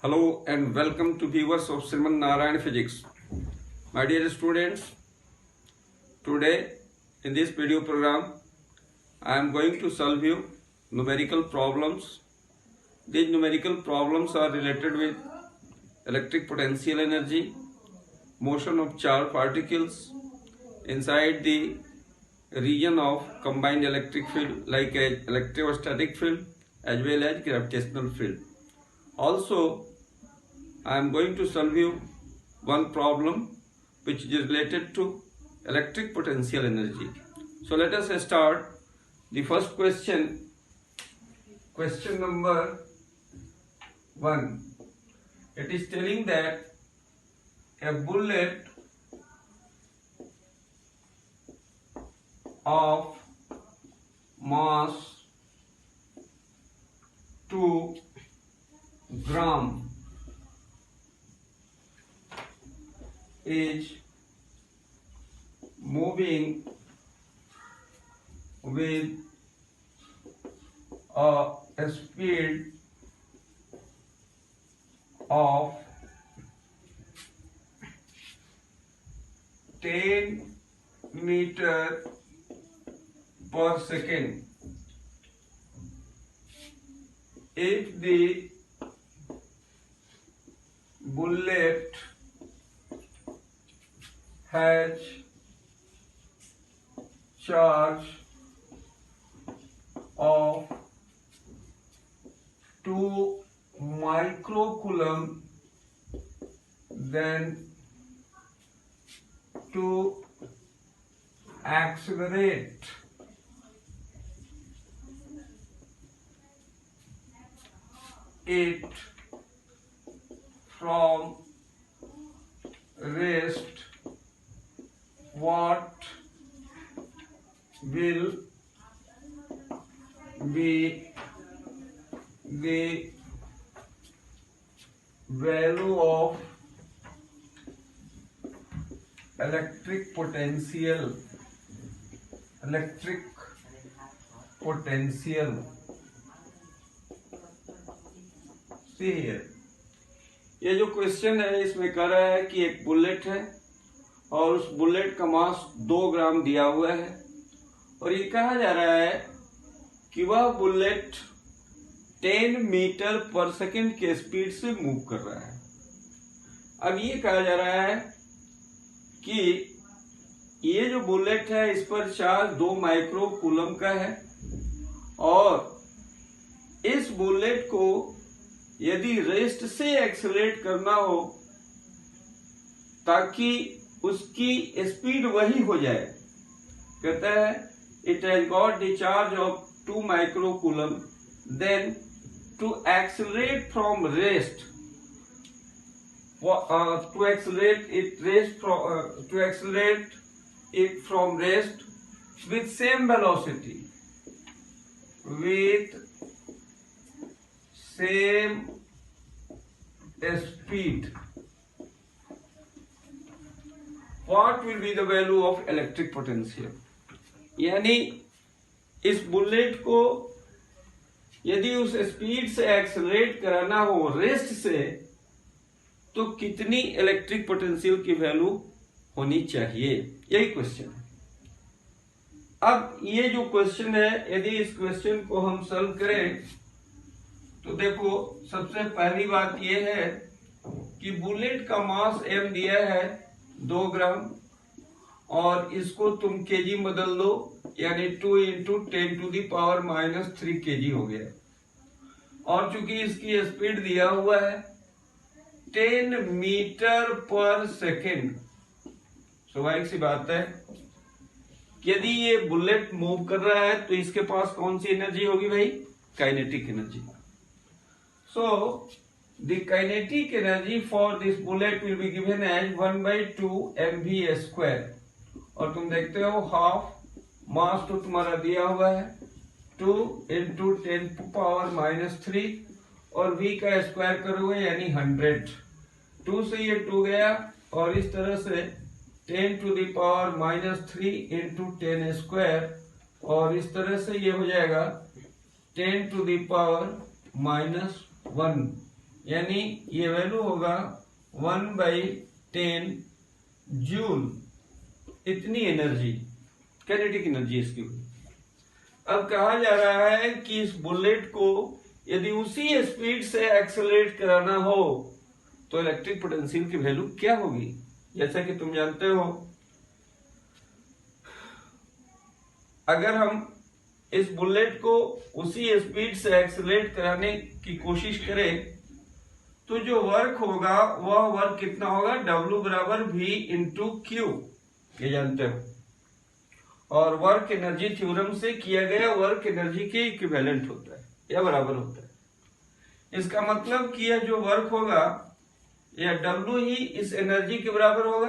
Hello and welcome to viewers of Sriman Narayan Physics. My dear students, today in this video program I am going to solve you numerical problems. These numerical problems are related with electric potential energy, motion of charged particles inside the region of combined electric field like electrostatic field as well as gravitational field. Also, I am going to solve you one problem which is related to electric potential energy. So let us start the first question. Question number 1. It is telling that a bullet of mass 2 gram is moving with a speed of 10 meter per second. If the bullet has charge of 2 microcoulomb, then to accelerate it from rest, what will be the value of electric potential? See here, ये जो question है इसमें कह रहा है कि एक bullet है और उस बुलेट का मास 2 ग्राम दिया हुआ है और ये कहा जा रहा है कि वह बुलेट 10 मीटर पर सेकंड के स्पीड से मूव कर रहा है। अब ये कहा जा रहा है कि ये जो बुलेट है इस पर चार्ज 2 माइक्रो कूलम का है और इस बुलेट को यदि रेस्ट से एक्सेलरेट करना हो ताकि उसकी स्पीड वही हो जाए, कहता है it has got the charge of 2 micro coulomb, then to accelerate from rest it from rest with same velocity, with same speed, what will be the value of electric potential? यानी इस bullet को यदि उस speed से accelerate कराना हो rest से तो कितनी इलेक्ट्रिक पोटेंशियल की वैल्यू होनी चाहिए, यही क्वेश्चन है। अब ये जो क्वेश्चन है यदि इस क्वेश्चन को हम सॉल्व करें तो देखो सबसे पहली बात ये है कि बुलेट का मास m दिया है 2 ग्राम और इसको तुम केजी बदल दो यानी 2 into 10 to the power -3 kg हो गया और चूंकि इसकी स्पीड दिया हुआ है 10 मीटर पर सेकेंड, स्वाभाविक सी बात है यदि ये बुलेट मूव कर रहा है तो इसके पास कौन सी एनर्जी होगी भाई? Kinetic energy. So the kinetic energy for this bullet will be given as 1/2 mv²। और तुम देखते हो हाफ मास तो तुम्हारा दिया हुआ है 2 इंटू 10 टू पावर -3 और v का स्क्वायर करोगे यानी 100। 2 से ये 2 गया और इस तरह से 10 to the power -3 into 10 square और इस तरह से ये हो जाएगा 10 टू द पावर -1 यानी ये वैल्यू होगा 1/10 जूल, इतनी एनर्जी, काइनेटिक एनर्जी इसकी हुई। अब कहा जा रहा है कि इस बुलेट को यदि उसी स्पीड से एक्सेलरेट कराना हो तो इलेक्ट्रिक पोटेंशियल की वैल्यू क्या होगी। जैसा कि तुम जानते हो, अगर हम इस बुलेट को उसी स्पीड से एक्सेलरेट कराने की कोशिश करें तो जो वर्क होगा वह वर्क कितना होगा, W बराबर V इंटू क्यू, ये जानते हो। और वर्क एनर्जी थ्योरम से किया गया वर्क एनर्जी के इक्विवेलेंट होता है या बराबर होता है। इसका मतलब कि यह जो वर्क होगा यह W ही इस एनर्जी के बराबर होगा,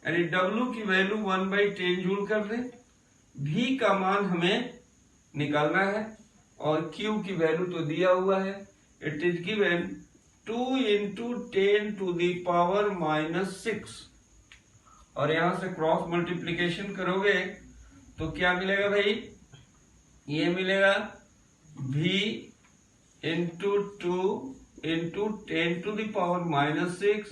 यानी W की वैल्यू 1/10 जूल कर दें। V का मान हमें निकालना है और Q की वैल्यू तो दिया हुआ है, इट इज गिवन 2 × 10⁻⁻⁶। और यहां से क्रॉस मल्टीप्लीकेशन करोगे तो क्या मिलेगा भाई, ये मिलेगा V इंटू 2 इंटू 10⁻⁻6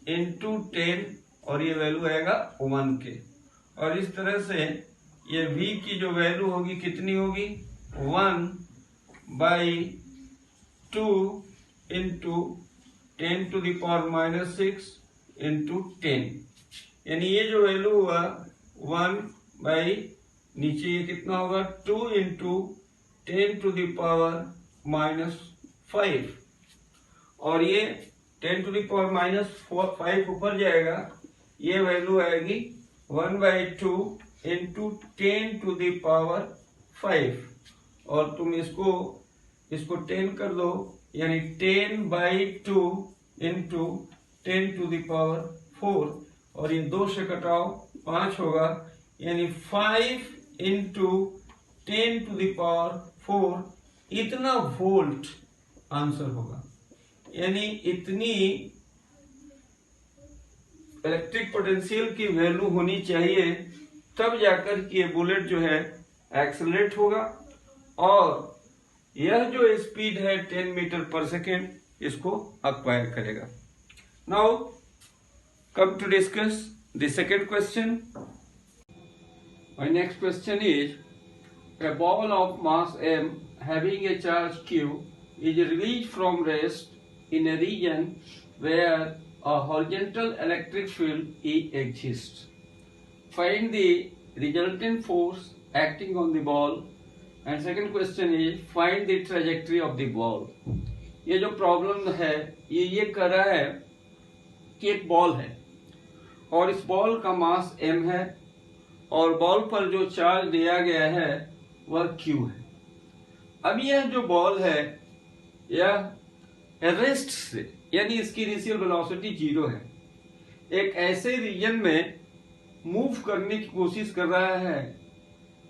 इंटू 10 और ये वैल्यू आएगा 1 के। और इस तरह से ये V की जो वैल्यू होगी कितनी होगी, 1/2 इंटू 10⁻⁻6 इंटू 10, यानी ये जो वैल्यू हुआ 1/ नीचे ये कितना होगा 2 इंटू 10⁻⁻5 और ये 10⁻⁵ ऊपर जाएगा, ये वैल्यू आएगी 1/2 इंटू 10⁻5 और तुम इसको 10 कर दो, यानी 10/2 इंटू 10⁻4 और ये 2 से कटाओ 5 होगा, यानी 5 इंटू 10⁻4 इतना वोल्ट आंसर होगा। यानी इतनी इलेक्ट्रिक पोटेंशियल की वैल्यू होनी चाहिए, तब जाकर कि ये बुलेट जो है एक्सेलरेट होगा और यह जो स्पीड है 10 मीटर पर सेकेंड इसको अक्वायर करेगा। Now come to discuss the second question. My next question is, a ball of mass m having a charge q is released from rest in a region where a horizontal electric field E exists. Find the resultant force acting on the ball. And second question is, find the trajectory of the ball. ये जो problem है ये कर रहा है कि एक ball है और इस बॉल का मास m है और बॉल पर जो चार्ज दिया गया है वह q है। अब यह जो बॉल है यह रेस्ट से, यानी इसकी इनिशियल वेलोसिटी 0 है, एक ऐसे रीजन में मूव करने की कोशिश कर रहा है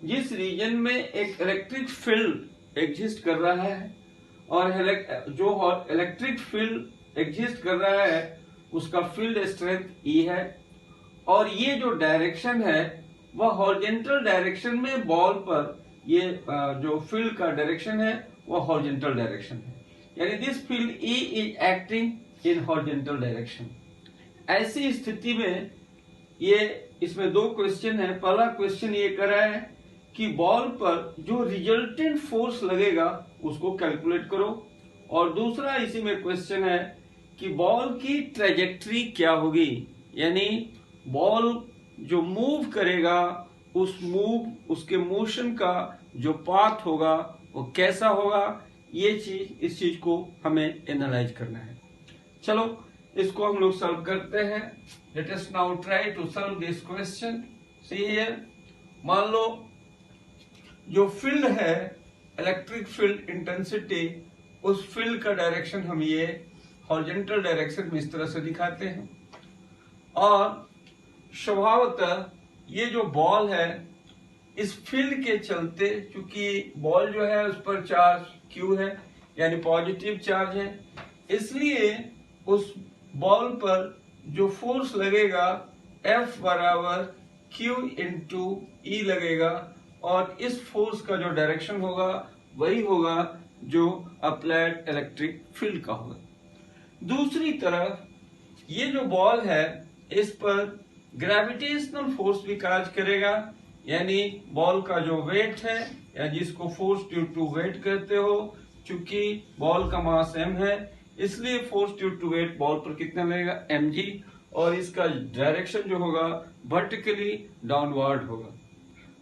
जिस रीजन में एक इलेक्ट्रिक फील्ड एग्जिस्ट कर रहा है और जो इलेक्ट्रिक फील्ड एग्जिस्ट कर रहा है उसका फील्ड स्ट्रेंथ E है और ये जो डायरेक्शन है वह हॉरिजॉन्टल डायरेक्शन में बॉल पर ये जो फील्ड का डायरेक्शन है वह हॉरिजॉन्टल डायरेक्शन है, यानी this field E is acting in horizontal direction. ऐसी स्थिति में ये इसमें 2 क्वेश्चन है। पहला क्वेश्चन ये कर रहा है कि बॉल पर जो रिजल्टेंट फोर्स लगेगा उसको कैलकुलेट करो और दूसरा इसी में क्वेश्चन है कि बॉल की ट्रेजेक्ट्री क्या होगी, यानी बॉल जो मूव करेगा उसके मोशन का जो पाथ होगा वो कैसा होगा, इस चीज को हमें एनालाइज करना है। चलो इसको हम लोग सॉल्व करते हैं। Let us now try to solve this question. See here, मान लो जो फील्ड है इलेक्ट्रिक फील्ड इंटेंसिटी, उस फील्ड का डायरेक्शन हम ये हॉरिजॉन्टल डायरेक्शन में इस तरह से दिखाते हैं और स्वभावतः ये जो बॉल है इस फील्ड के चलते, चूंकि बॉल जो है उस पर चार्ज Q है यानी पॉजिटिव चार्ज है, इसलिए उस बॉल पर जो फोर्स लगेगा F बराबर Q इंटू E लगेगा और इस फोर्स का जो डायरेक्शन होगा वही होगा जो अप्लाइड इलेक्ट्रिक फील्ड का होगा। दूसरी तरफ ये जो बॉल है इस पर ग्रेविटेशनल फोर्स भी कार्य करेगा, यानी बॉल का जो वेट है या जिसको फोर्स ड्यू टू वेट कहते हो, चूंकि बॉल का मास m है इसलिए force due to weight ball पर कितना लगेगा mg, और इसका डायरेक्शन जो होगा वर्टिकली डाउनवर्ड होगा।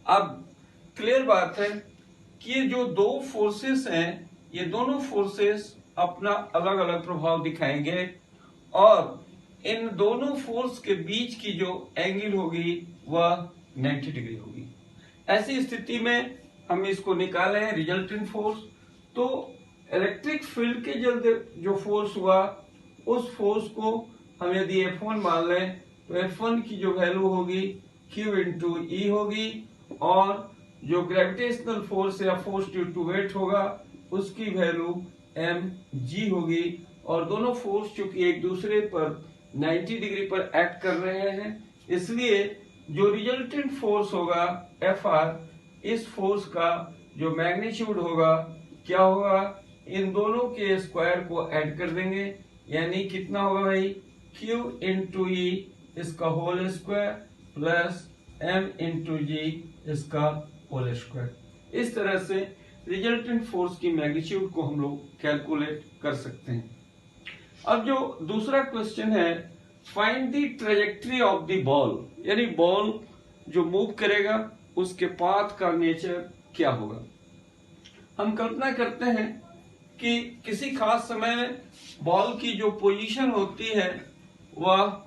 अब क्लियर बात है कि ये जो दो फोर्सेस हैं ये दोनों फोर्सेस अपना अलग अलग प्रभाव दिखाएंगे और इन दोनों फोर्स के बीच की जो एंगल होगी वह 90 डिग्री होगी। ऐसी स्थिति में हम इसको निकाले हैं रिजल्टेंट फोर्स। तो इलेक्ट्रिक फील्ड के जल्द जो फोर्स हुआ उस फोर्स को हम यदि F1 मान लें तो F1 की जो वैल्यू होगी Q इंटू ई होगी, और जो ग्रेविटेशनल फोर्स या फोर्स ड्यू टू वेट होगा उसकी वैल्यू mg होगी। और दोनों फोर्स चूंकि एक दूसरे पर 90 डिग्री पर एक्ट कर रहे हैं इसलिए जो रिजल्टेंट फोर्स होगा Fr, इस फोर्स का जो मैग्नीट्यूड होगा क्या होगा, इन दोनों के स्क्वायर को ऐड कर देंगे, यानी कितना होगा भाई Q इंटू ई इसका whole square plus m into G इसका होल स्क्वायर। इस तरह से रिजल्टेंट फोर्स की मैग्नीट्यूड को हम लोग कैलकुलेट कर सकते हैं। अब जो दूसरा क्वेश्चन है find the trajectory of the ball, यानी बॉल जो मूव करेगा उसके पाथ का नेचर क्या होगा। हम कल्पना करते हैं कि किसी खास समय में बॉल की जो पोजीशन होती है वह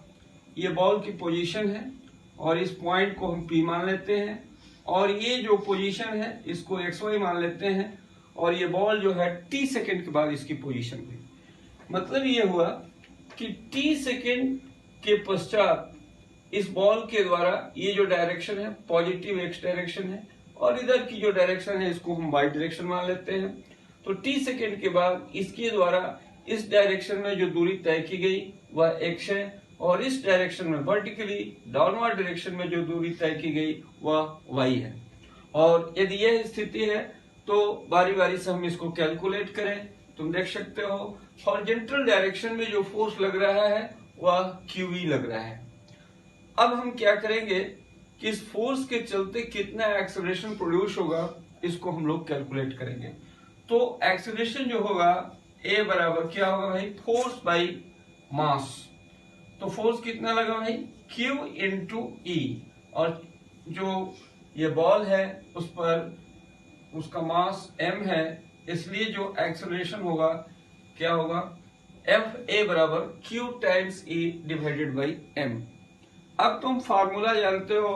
ये बॉल की पोजीशन है और इस पॉइंट को हम P मान लेते हैं, और ये जो पोजीशन है इसको XY मान लेते हैं, और ये बॉल जो है T सेकेंड के बाद इसकी पोजीशन में। मतलब ये हुआ कि T सेकेंड के पश्चात इस बॉल के द्वारा ये जो डायरेक्शन है पॉजिटिव x डायरेक्शन है, और इधर की जो डायरेक्शन है इसको हम y डायरेक्शन मान लेते हैं। तो T सेकेंड के बाद इसके द्वारा इस डायरेक्शन में जो दूरी तय की गई वह x है, और इस डायरेक्शन में वर्टिकली डाउनवर्ड डायरेक्शन में जो दूरी तय की गई वह y है। और यदि यह स्थिति है तो बारी बारी से हम इसको कैलकुलेट करें। तुम देख सकते हो हॉरिजॉन्टल डायरेक्शन में जो फोर्स लग रहा है वह QE लग रहा है। अब हम क्या करेंगे कि इस फोर्स के चलते कितना एक्सेलरेशन प्रोड्यूस होगा इसको हम लोग कैलकुलेट करेंगे। तो एक्सेलरेशन जो होगा A बराबर क्या होगा भाई फोर्स बाई मास। तो फोर्स कितना लगा भाई Q इंटू ई, और जो ये बॉल है उस पर उसका मास m है इसलिए जो एक्सेलरेशन होगा क्या होगा Fa बराबर Q times E divided by m। अब तुम फार्मूला जानते हो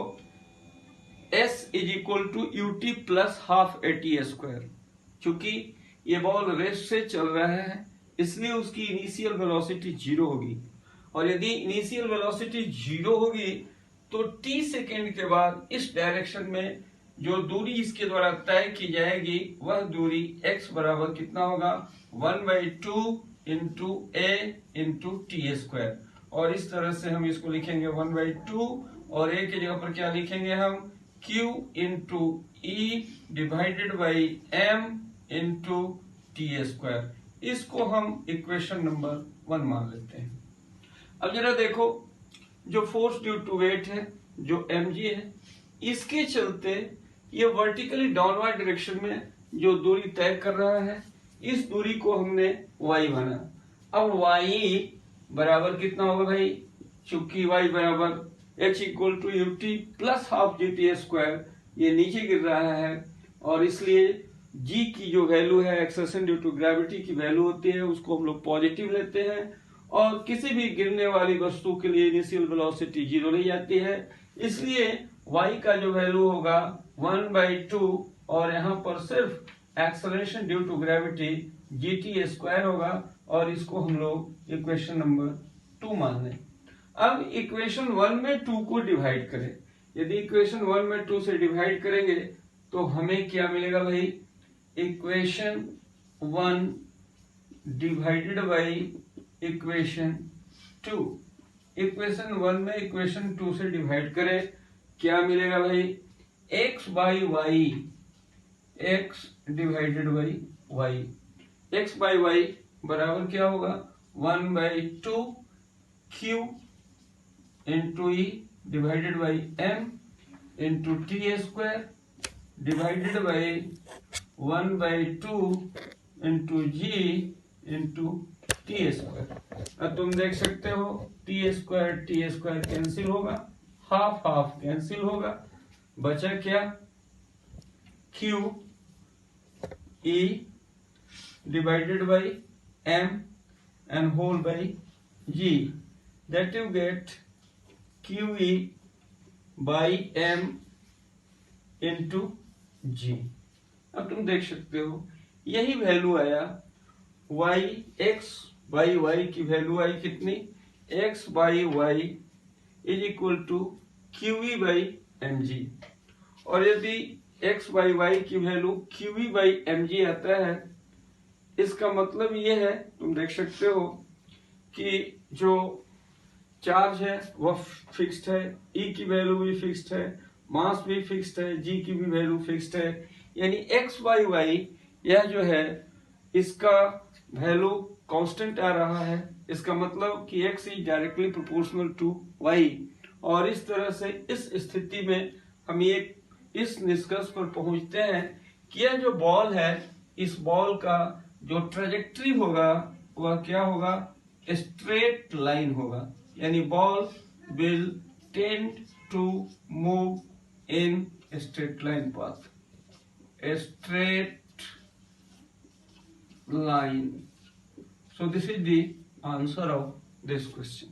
S is equal to UT plus half AT square. चूंकि ये बॉल रेस्ट से चल रहा है इसलिए उसकी इनिशियल वेलोसिटी 0 होगी, और यदि इनिशियल वेलोसिटी 0 होगी तो T सेकेंड के बाद इस डायरेक्शन में जो दूरी इसके द्वारा तय की जाएगी वह दूरी x बराबर कितना होगा 1/2 into a into T square, और इस तरह से हम इसको लिखेंगे 1/2 और a की जगह पर क्या लिखेंगे हम Q into E divided by m into T square. इसको हम इक्वेशन नंबर 1 मान लेते हैं। अब जरा देखो जो फोर्स ड्यू टू वेट है जो mg है इसके चलते ये वर्टिकली डाउनवर्ड डायरेक्शन में जो दूरी तय कर रहा है इस दूरी को हमने y माना। अब y बराबर कितना होगा भाई, चूंकि y बराबर h equal to UT plus half GT square ये नीचे गिर रहा है, और इसलिए g की जो वैल्यू है एक्सेलरेशन ड्यू टू ग्रेविटी की वैल्यू होती है उसको हम लोग पॉजिटिव लेते हैं, और किसी भी गिरने वाली वस्तु के लिए इनिशियल वेलोसिटी 0 ली जाती है, इसलिए y का जो वैल्यू होगा 1/2 और यहाँ पर सिर्फ acceleration due to gravity GT square होगा, और इसको हम लोग इक्वेशन नंबर 2 मान लें। अब इक्वेशन 1 में 2 को डिवाइड करें। यदि इक्वेशन 1 में 2 से डिवाइड करेंगे तो हमें क्या मिलेगा भाई equation 1 divided by equation 2। Equation 1 में इक्वेशन 2 से डिवाइड करें क्या मिलेगा भाई x by y, x divided by y. x by y बराबर क्या होगा 1/2 Q into E divided by M into T square divided by 1/2 into G into T square। अब तुम देख सकते हो T स्क्वायर कैंसिल होगा, हाफ हाफ कैंसिल होगा, बचा क्या Q E divided by M and whole by G, that you get QE by M into G। अब तुम देख सकते हो यही वैल्यू आया y x बाई y की वैल्यू आई कितनी, x by y is equal to QE by mg। और यदि x बाई y की वैल्यू QE बाई mg आता है, इसका मतलब ये है, तुम देख सकते हो कि जो चार्ज है वह फिक्स्ड है, E की वैल्यू भी फिक्स्ड है, मास भी फिक्स्ड है, G की भी वैल्यू फिक्स्ड है, यानी x बाई y यह जो है इसका वैल्यू कांस्टेंट आ रहा है। इसका मतलब कि x is directly proportional to y। और इस तरह से इस स्थिति में हम ये इस निष्कर्ष पर पहुंचते हैं कि यह जो बॉल है, इस बॉल का जो ट्रेजेक्टरी होगा वह क्या होगा, स्ट्रेट लाइन होगा, यानी ball will tend to move in straight line path, a straight line. So this is the answer of this question.